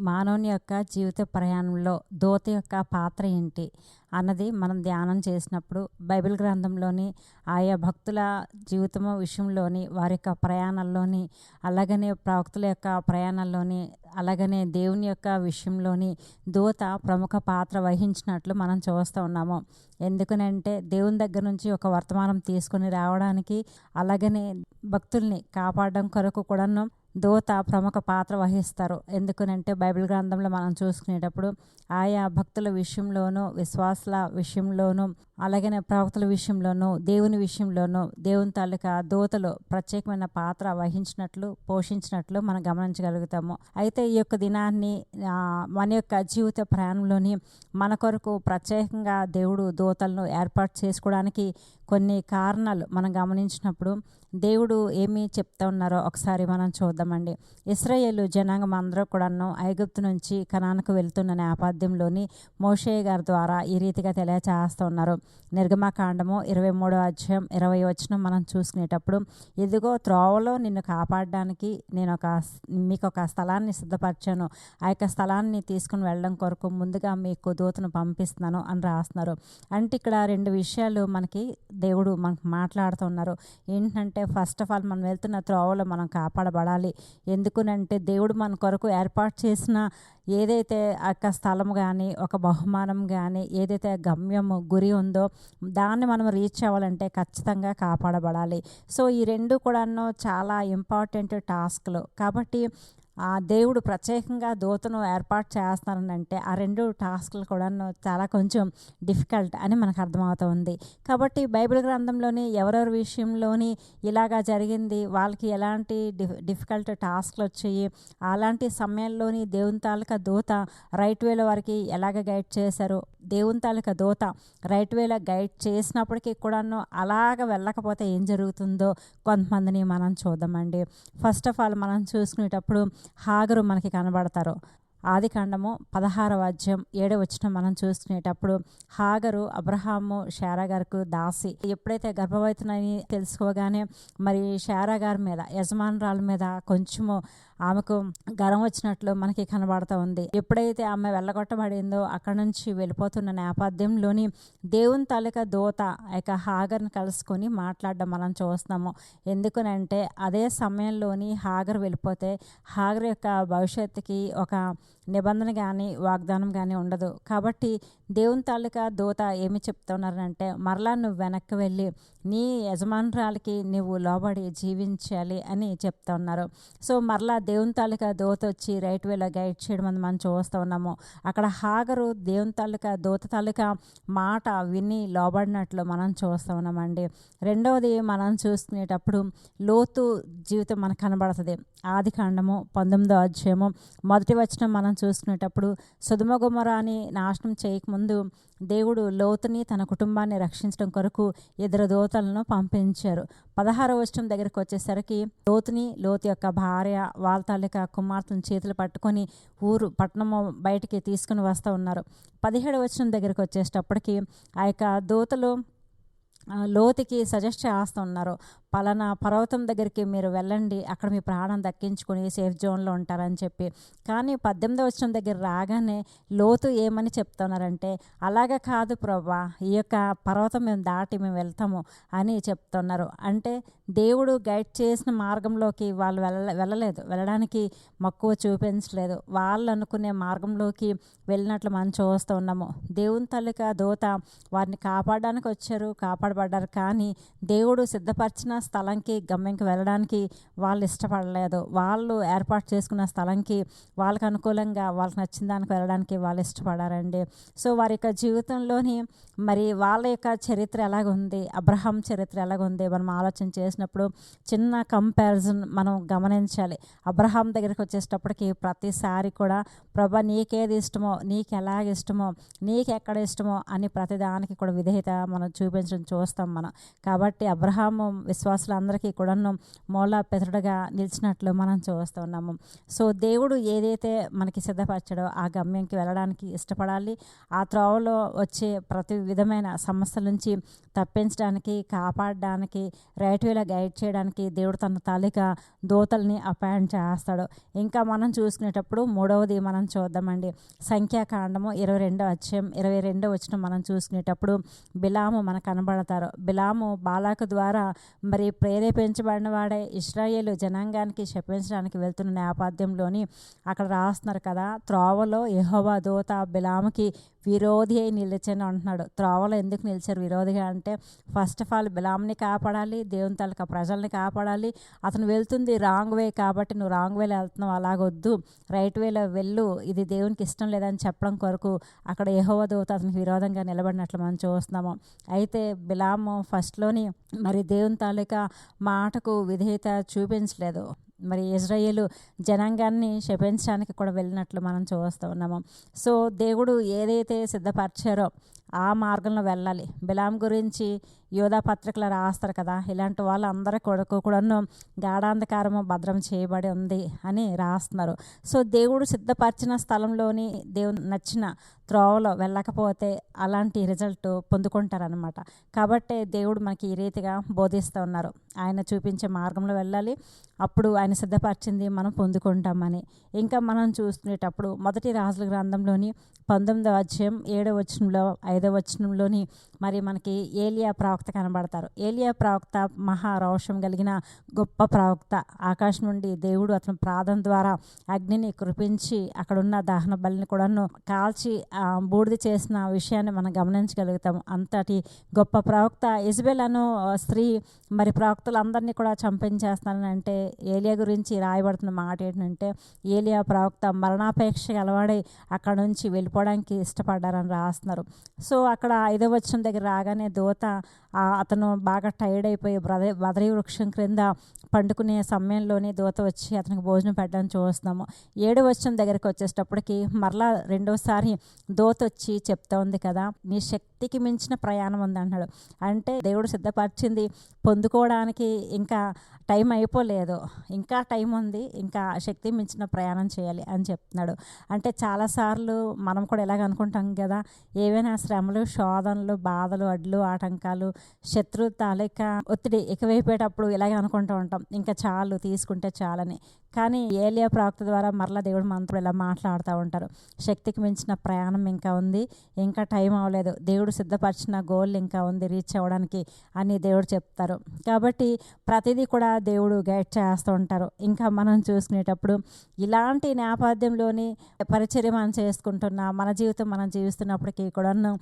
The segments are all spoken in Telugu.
మానవుని యొక్క జీవిత ప్రయాణంలో దూత యొక్క పాత్ర ఏంటి అన్నది మనం ధ్యానం చేసినప్పుడు బైబిల్ గ్రంథంలోని ఆయా భక్తుల జీవితము విషయంలోని వారి యొక్క ప్రయాణాల్లోని అలాగనే ప్రవక్తుల యొక్క ప్రయాణాల్లోని అలాగనే దేవుని యొక్క విషయంలోని దూత ప్రముఖ పాత్ర వహించినట్లు మనం చూస్తూ ఉన్నాము. ఎందుకనంటే దేవుని దగ్గర నుంచి ఒక వర్తమానం తీసుకొని రావడానికి అలాగనే భక్తుల్ని కాపాడడం కొరకు కూడాను దూత ప్రముఖ పాత్ర వహిస్తారు. ఎందుకనంటే బైబిల్ గ్రంథంలో మనం చూసుకునేటప్పుడు ఆయా భక్తుల విషయంలోనూ విశ్వాసుల విషయంలోనూ అలాగనే ప్రవక్తల విషయంలోనూ దేవుని విషయంలోనూ దేవుని తాలూకా దూతలు ప్రత్యేకమైన పాత్ర వహించినట్లు పోషించినట్లు మనం గమనించగలుగుతాము. అయితే ఈ యొక్క దినాన్ని మన యొక్క జీవిత ప్రయాణంలోని మన కొరకు ప్రత్యేకంగా దేవుడు దూతలను ఏర్పాటు చేసుకోవడానికి కొన్ని కారణాలు మనం గమనించినప్పుడు దేవుడు ఏమి చెప్తా ఉన్నారో ఒకసారి మనం చూద్దామండి. ఇశ్రాయేలు జనాంగం అందరూ కూడాను ఐగుప్తు నుంచి కనానుకు వెళ్తున్న నేపథ్యంలోని మోషే గారి ద్వారా ఈ రీతిగా తెలియచేస్తూ ఉన్నారు. నిర్గమకాండము 23వ అధ్యాయం 20వ వచనం మనం చూసుకునేటప్పుడు, ఇదిగో త్రోవలో నిన్ను కాపాడడానికి నేను మీకు ఒక స్థలాన్ని సిద్ధపరిచాను, ఆ యొక్క స్థలాన్ని తీసుకుని వెళ్ళడం కొరకు ముందుగా మీకు దూతను పంపిస్తున్నాను అని రాస్తున్నారు. అంటే ఇక్కడ రెండు విషయాలు దేవుడు మనకు మాట్లాడుతున్నారు. ఏంటంటే ఫస్ట్ ఆఫ్ ఆల్ మనం వెళ్తున్న త్రోవలో మనం కాపాడబడాలి. ఎందుకునంటే దేవుడు మన కొరకు ఏర్పాటు చేసిన ఏదైతే ఆ యొక్క స్థలం కానీ ఒక బహుమానం కానీ ఏదైతే గమ్యము గురి ఉందో దాన్ని మనం రీచ్ అవ్వాలంటే ఖచ్చితంగా కాపాడబడాలి. సో ఈ రెండు కూడాను చాలా ఇంపార్టెంట్ టాస్క్లు. కాబట్టి ఆ దేవుడు ప్రత్యేకంగా దూతను ఏర్పాటు చేస్తానంటే ఆ రెండు టాస్క్లు కూడా చాలా కొంచెం డిఫికల్ట్ అని మనకు అర్థమవుతుంది. కాబట్టి బైబిల్ గ్రంథంలోని ఎవరెవరి విషయంలోని ఇలాగా జరిగింది, వాళ్ళకి ఎలాంటి డిఫికల్ట్ టాస్క్లు వచ్చాయి, అలాంటి సమయంలోని దేవుని తాలూకా దూత రైట్ వేలో వారికి ఎలాగ గైడ్ చేశారు, దేవుని తాలూకా దూత రైట్ వేలో గైడ్ చేసినప్పటికీ కూడాను అలాగ వెళ్ళకపోతే ఏం జరుగుతుందో కొంతమందిని మనం చూద్దామండి. ఫస్ట్ ఆఫ్ ఆల్ మనం చూసుకునేటప్పుడు హాగరు మనకి కనబడతారు. ఆదికాండము 16వ అధ్యాయం 7వ వచనం మనం చూసుకునేటప్పుడు హాగరు అబ్రహాము శారా గారికి దాసి. ఎప్పుడైతే గర్భవతినని తెలుసుకోగానే మరి శారా గారి మీద యజమానురాల మీద కొంచెము ఆమెకు గర్వం వచ్చినట్లు మనకి కనబడుతూ ఉంది. ఎప్పుడైతే ఆమె వెళ్ళగొట్టబడిందో అక్కడ నుంచి వెళ్ళిపోతున్న నేపథ్యంలోని దేవుని తాలూకా దూత ఇక హాగర్ని కలుసుకొని మాట్లాడడం మనం చూస్తున్నాము. ఎందుకనంటే అదే సమయంలోని హాగర్ వెళ్ళిపోతే హాగర్ యొక్క భవిష్యత్తుకి ఒక నిబంధన కానీ వాగ్దానం కానీ ఉండదు. కాబట్టి దేవుని తాలూకా దూత ఏమి చెప్తున్నారంటే మరలా నువ్వు వెనక్కి వెళ్ళి నీ యజమానురాలకి నువ్వు లోబడి జీవించాలి అని చెప్తా ఉన్నారు. సో మరలా దేవుని తాలూకా దూత వచ్చి రైట్ వేలో గైడ్ చేయడం అని మనం చూస్తూ ఉన్నాము. అక్కడ హాగరు దేవుని తాలూకా దూత తాలూకా మాట విని లోబడినట్లు మనం చూస్తూ ఉన్నామండి. రెండవది మనం చూసుకునేటప్పుడు లోతు జీవితం మనకు కనబడుతుంది. ఆదికాండము 19వ అధ్యాయము 1వ వచనం మనం చూసుకునేటప్పుడు సొదొమ గొమొర్రాని నాశనం చేయకముందు దేవుడు లోతుని తన కుటుంబాన్ని రక్షించడం కొరకు ఇద్దరు దూతలను పంపించారు. 16వ వచనం దగ్గరికి వచ్చేసరికి లోతు యొక్క భార్య వాళ్ళ తాలూకా కుమార్తెను చేతులు పట్టుకొని పట్టణము బయటికి తీసుకుని వస్తూ ఉన్నారు. 17వ వచనం దగ్గరికి వచ్చేటప్పటికి ఆ యొక్క దూతలు లోతుకి సజెస్ట్ చేస్తూ ఉన్నారు, పలానా పర్వతం దగ్గరికి మీరు వెళ్ళండి, అక్కడ మీ ప్రాణం దక్కించుకొని సేఫ్ జోన్లో ఉంటారని చెప్పి. కానీ 18వ వచనం దగ్గర రాగానే లోతు ఏమని చెప్తున్నారంటే అలాగే కాదు ప్రభా, ఈ యొక్క పర్వతం మేము దాటి మేము వెళ్తాము అని చెప్తున్నారు. అంటే దేవుడు గైడ్ చేసిన మార్గంలోకి వాళ్ళు వెళ్ళడానికి మక్కువ చూపించలేదు. వాళ్ళు అనుకునే మార్గంలోకి వెళ్ళినట్లు మనం చూస్తూ ఉన్నాము. దేవుని తాలూకా దూత వారిని కాపాడడానికి వచ్చారు, కాపాడబడ్డారు. కానీ దేవుడు సిద్ధపరిచిన స్థలంకి గమ్యంకి వెళ్ళడానికి వాళ్ళు ఇష్టపడలేదు. వాళ్ళు ఏర్పాటు చేసుకున్న స్థలంకి వాళ్ళకి అనుకూలంగా వాళ్ళకి నచ్చిన దానికి వెళ్ళడానికి వాళ్ళు ఇష్టపడారండి. సో వారి యొక్క జీవితంలోని మరి వాళ్ళ యొక్క చరిత్ర ఎలాగుంది, అబ్రహాం చరిత్ర ఎలాగుంది మనం ఆలోచన చేసినప్పుడు చిన్న కంపారిజన్ మనం గమనించాలి. అబ్రహాం దగ్గరికి వచ్చేటప్పటికి ప్రతిసారి కూడా ప్రభా నీకేది ఇష్టమో, నీకు ఎలాగ ఇష్టమో, నీకు ఎక్కడ ఇష్టమో అని ప్రతిదానికి కూడా విధేయత మనం చూపించడం చూస్తాం మనం. కాబట్టి అబ్రహాము విశ్వాసులందరికీ కూడాను మూల పెదరుడుగా నిలిచినట్లు మనం చూస్తూ ఉన్నాము. సో దేవుడు ఏదైతే మనకి సిద్ధపరచాడో ఆ గమ్యంకి వెళ్ళడానికి ఇష్టపడాలి. ఆ త్రోవలో వచ్చే ప్రతి విధమైన సమస్యల నుంచి తప్పించడానికి, కాపాడడానికి, రైట్ వేలో గైడ్ చేయడానికి దేవుడు తన తాలూకా దూతల్ని అపాయింట్ చేస్తాడు. ఇంకా మనం చూసుకునేటప్పుడు మూడవది మనం చూద్దామండి. సంఖ్యాకాండము 22వ అధ్యాయం 22వ వచనం మనం చూసుకునేటప్పుడు బిలాము మనకు కనబడతారు. బిలాము బాలాకు ద్వారా మరి ప్రేరేపించబడిన వాడే ఇశ్రాయేలు జనాంగానికి శపించడానికి వెళ్తున్న నేపథ్యంలోని అక్కడ రాస్తున్నారు కదా, త్రోవలో యెహోవా దూత బిలాముకి విరోధి అయి నిలిచాను అంటున్నాడు. త్రోవలో ఎందుకు నిలిచారు విరోధిగా అంటే, ఫస్ట్ ఆఫ్ ఆల్ బిలాంని కాపాడాలి, దేవుని తాలూకా ప్రజల్ని కాపాడాలి. అతను వెళ్తుంది రాంగ్ వే కాబట్టి నువ్వు రాంగ్ వేలో వెళ్తున్నావు, అలాగొద్దు, రైట్ వేలో వెళ్ళు, ఇది దేవునికి ఇష్టం లేదని చెప్పడం కొరకు అక్కడ యెహోవా దూత అతనికి విరోధంగా నిలబడినట్లు మనం చూస్తున్నాము. అయితే బిలాము ఫస్ట్లోని మరి దేవుని తాలూకా మాటకు విధేయత చూపించలేదు. మరి ఇజ్రాయేలు జనాంగాన్ని శపించడానికి కూడా వెళ్ళినట్లు మనం చూస్తూ ఉన్నాము. సో దేవుడు ఏదైతే సిద్ధపరిచారో ఆ మార్గంలో వెళ్ళాలి. బిలాం గురించి యోధా పత్రికలు రాస్తారు కదా, ఇలాంటి వాళ్ళందరి కొరకు కూడాను గాఢాంధకారము భద్రం చేయబడి ఉంది అని రాస్తున్నారు. సో దేవుడు సిద్ధపరిచిన స్థలంలోని దేవుని నచ్చిన త్రోవలో వెళ్ళకపోతే అలాంటి రిజల్ట్ పొందుకుంటారనమాట. కాబట్టి దేవుడు మనకి ఈ రీతిగా బోధిస్తూ ఉన్నారు. ఆయన చూపించే మార్గంలో వెళ్ళాలి, అప్పుడు ఆయన సిద్ధపరిచింది మనం పొందుకుంటామని. ఇంకా మనం చూసుకునేటప్పుడు మొదటి రాజుల గ్రంథంలోని 19వ అధ్యాయం 7వ వచనంలో 5వ వచనంలోని మరి మనకి ఏలియా ప్రవక్త కనబడతారు. ఏలియా ప్రవక్త మహారోషం కలిగిన గొప్ప ప్రవక్త. ఆకాశం నుండి దేవుడు అతని ప్రార్థన ద్వారా అగ్నిని కురిపించి అక్కడున్న దహన బలిని కూడాను కాల్చి బూడిద చేసిన విషయాన్ని మనం గమనించగలుగుతాము. అంతటి గొప్ప ప్రవక్త యెజబెల్ అను స్త్రీ మరి ప్రవక్తలందరినీ కూడా చంపించేస్తానని అంటే ఏలియా గురించి రాయబడుతున్న మాట ఏంటంటే, ఏలియా ప్రవక్త మరణాపేక్ష గలవాడై అక్కడ నుంచి వెళ్ళిపోవడానికి ఇష్టపడ్డారని రాస్తున్నారు. సో అక్కడ 5వ వచనం దగ్గర రాగానే దూత అతను బాగా టైర్డ్ అయిపోయి బదరీ వృక్షం క్రింద పండుకునే సమయంలోనే దూత వచ్చి అతనికి భోజనం పెట్టడం చూస్తున్నాము. 7వ వచనం దగ్గరికి వచ్చేటప్పటికి మరలా రెండోసారి దూత వచ్చి చెప్తా ఉంది కదా, నీ శక్తికి మించిన ప్రయాణం ఉంది అంటున్నాడు. అంటే దేవుడు సిద్ధపరిచింది పొందుకోవడానికి ఇంకా టైం అయిపోలేదు, ఇంకా టైం ఉంది, ఇంకా శక్తి మించిన ప్రయాణం చేయాలి అని చెప్తున్నాడు. అంటే చాలాసార్లు మనం కూడా ఎలాగ అనుకుంటాం కదా, ఏవైనా శ్రమలు, శోధనలు, బాధలు, అడ్లు, ఆటంకాలు, శత్రు తాలూకా ఒత్తిడి ఎక్కువైపోయేటప్పుడు ఇలాగే అనుకుంటూ ఉంటాం, ఇంకా చాలు, తీసుకుంటే చాలని. కానీ ఏలియా ప్రవక్త ద్వారా మరలా దేవుడు మనతో ఇలా మాట్లాడుతూ ఉంటారు, శక్తికి మించిన ప్రయాణం ఇంకా ఉంది, ఇంకా టైం అవ్వలేదు, దేవుడు సిద్ధపరిచిన గోల్ ఇంకా ఉంది రీచ్ అవ్వడానికి అని దేవుడు చెప్తారు. కాబట్టి ప్రతిదీ కూడా దేవుడు గైడ్ చేస్తూ ఉంటారు. ఇంకా మనం చూసుకునేటప్పుడు ఇలాంటి నేపథ్యంలోని పరిచర్య మనం చేసుకుంటున్న మన జీవితం మనం జీవిస్తున్నప్పటికీ కూడాను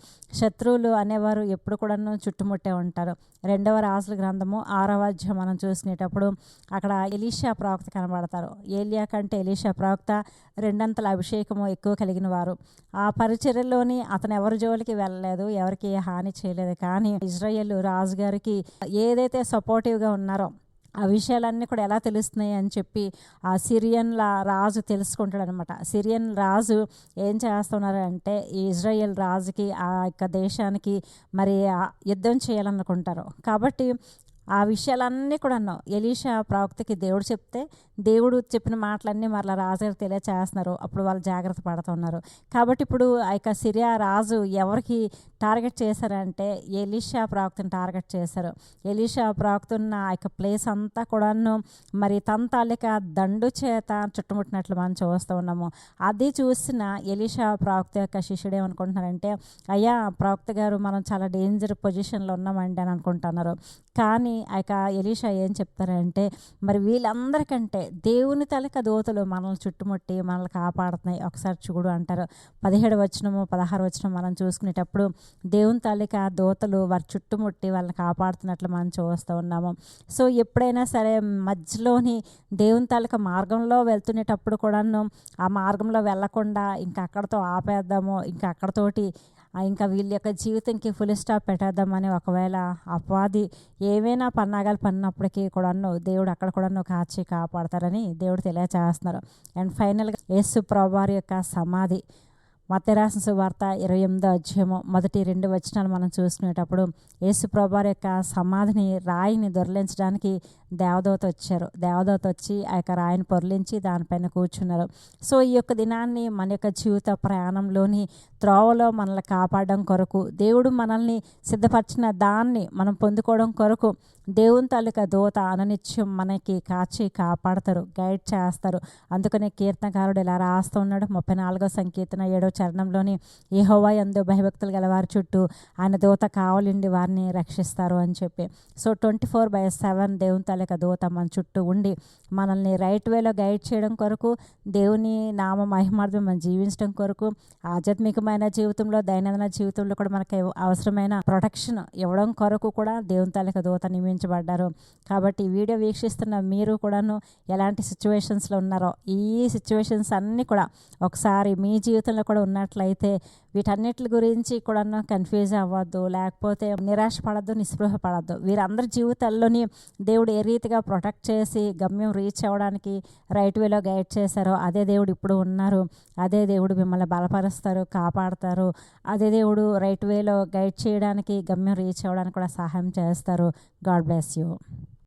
శత్రువులు అనేవారు ఎప్పుడు కూడాను చుట్టుముట్టే ఉంటారు. 2వ రాజుల గ్రంథము 6వ అధ్యాయం మనం చూసుకునేటప్పుడు అక్కడ ఎలీషా ప్రవక్త కనబడతారు. ఏలియా కంటే ఎలీషా ప్రవక్త రెండంతల అభిషేకము ఎక్కువ కలిగిన వారు. ఆ పరిచర్యలోని అతను ఎవరి జోలికి వెళ్ళలేదు, ఎవరికి హాని చేయలేదు. కానీ ఇజ్రాయేల్ రాజుగారికి ఏదైతే సపోర్టివ్గా ఉన్నారో ఆ విషయాలన్నీ కూడా ఎలా తెలుస్తున్నాయి అని చెప్పి ఆ సిరియన్ల రాజు తెలుసుకుంటాడు అనమాట. సిరియన్ రాజు ఏం చేస్తున్నారు అంటే ఈ ఇజ్రాయెల్ రాజుకి ఆ యొక్క దేశానికి మరి యుద్ధం చేయాలనుకుంటారు. కాబట్టి ఆ విషయాలన్నీ కూడాను ఎలీషా ప్రవక్తకి దేవుడు చెప్తే దేవుడు చెప్పిన మాటలన్నీ మరలా రాజుగారికి తెలియచేస్తున్నారు. అప్పుడు వాళ్ళు జాగ్రత్త పడుతున్నారు. కాబట్టి ఇప్పుడు ఆ యొక్క సిరియా రాజు ఎవరికి టార్గెట్ చేశారంటే ఎలీషా ప్రవక్తను టార్గెట్ చేశారు. ఎలీషా ప్రవక్త ఉన్న ఆ యొక్క ప్లేస్ అంతా కూడాను మరి తన తాలూకా దండు చేత చుట్టుముట్టినట్లు మనం చూస్తూ ఉన్నాము. అది చూసిన ఎలీషా ప్రవక్త యొక్క శిష్యుడు ఏమనుకుంటున్నారంటే, అయ్యా ప్రవక్త గారు మనం చాలా డేంజర్ పొజిషన్లో ఉన్నామండి అని అనుకుంటున్నారు. కానీ ఆ యొక్క ఎలీషా ఏం చెప్తారంటే, మరి వీళ్ళందరికంటే దేవుని తాలూకా దూతలు మనల్ని చుట్టుముట్టి మనల్ని కాపాడుతున్నాయి, ఒకసారి చూడు అంటారు. 17వ వచనము 16వ వచనం మనం చూసుకునేటప్పుడు దేవుని తాలూకా దూతలు వారి చుట్టుముట్టి వాళ్ళని కాపాడుతున్నట్లు మనం చూస్తూ ఉన్నాము. సో ఎప్పుడైనా సరే మధ్యలోని దేవుని తాలూకా మార్గంలో వెళ్తునేటప్పుడు కూడాను ఆ మార్గంలో వెళ్ళకుండా ఇంకా అక్కడతో ఆపేద్దాము, ఇంకా అక్కడతోటి ఇంకా వీళ్ళ యొక్క జీవితంకి ఫుల్ స్టాప్ పెట్టేద్దామని ఒకవేళ అపవాది ఏవైనా పన్నాగాలు పన్నప్పటికీ కూడాను దేవుడు అక్కడ కూడాను కాచి కాపాడతారని దేవుడు తెలియచేస్తున్నారు. అండ్ ఫైనల్గా యేసు ప్రభువారి యొక్క సమాధి మత్తయి రాసిన సువార్త 28వ అధ్యాయము మొదటి 2 వచనాలు మనం చూసుకునేటప్పుడు యేసు ప్రభువారి యొక్క సమాధిని రాయిని దొర్లించడానికి దేవదూత వచ్చారు. దేవదూత వచ్చి ఆ యొక్క రాయిని పొర్లించి దానిపైన కూర్చున్నారు. సో ఈ యొక్క దినాన్ని మన యొక్క జీవిత ప్రయాణంలోని త్రోవలో మనల్ని కాపాడడం కొరకు, దేవుడు మనల్ని సిద్ధపరిచిన దాన్ని మనం పొందుకోవడం కొరకు దేవుని తాలూకా దూత అననిత్యం మనకి కాచి కాపాడతారు, గైడ్ చేస్తారు. అందుకనే కీర్తనకారుడు ఇలా రాస్తూ ఉన్నాడు 34వ సంకీర్తన 7వ చరణంలోని, యెహోవా యందు భయభక్తులు గల వారి చుట్టూ ఆయన దూత కావలిండి వారిని రక్షిస్తారు అని చెప్పి. సో 24/7 దేవుని తాలూకా దూత మన చుట్టూ ఉండి మనల్ని రైట్ వేలో గైడ్ చేయడం కొరకు, దేవుని నామ మహిమార్థం మనం జీవించడం కొరకు, ఆధ్యాత్మికమైన జీవితంలో దైనందిన జీవితంలో కూడా మనకి అవసరమైన ప్రొటెక్షన్ ఇవ్వడం కొరకు కూడా దేవుని తాలూకా దూత నియమించబడ్డారు. కాబట్టి ఈ వీడియో వీక్షిస్తున్న మీరు కూడాను ఎలాంటి సిచ్యువేషన్స్లో ఉన్నారో, ఈ సిచ్యువేషన్స్ అన్నీ కూడా ఒకసారి మీ జీవితంలో కూడా ఉన్నట్లయితే వీటన్నిటి గురించి కూడా కన్ఫ్యూజ్ అవ్వద్దు, లేకపోతే నిరాశ పడద్దు, నిస్పృహ పడద్దు. వీరందరి జీవితాల్లోని దేవుడు ఏ రీతిగా ప్రొటెక్ట్ చేసి గమ్యం రీచ్ అవ్వడానికి రైట్ వేలో గైడ్ చేశారో అదే దేవుడు ఇప్పుడు ఉన్నారు. అదే దేవుడు మిమ్మల్ని బలపరుస్తారు, కాపాడతారు. అదే దేవుడు రైట్ వేలో గైడ్ చేయడానికి, గమ్యం రీచ్ అవ్వడానికి కూడా సహాయం చేస్తారు. God bless you.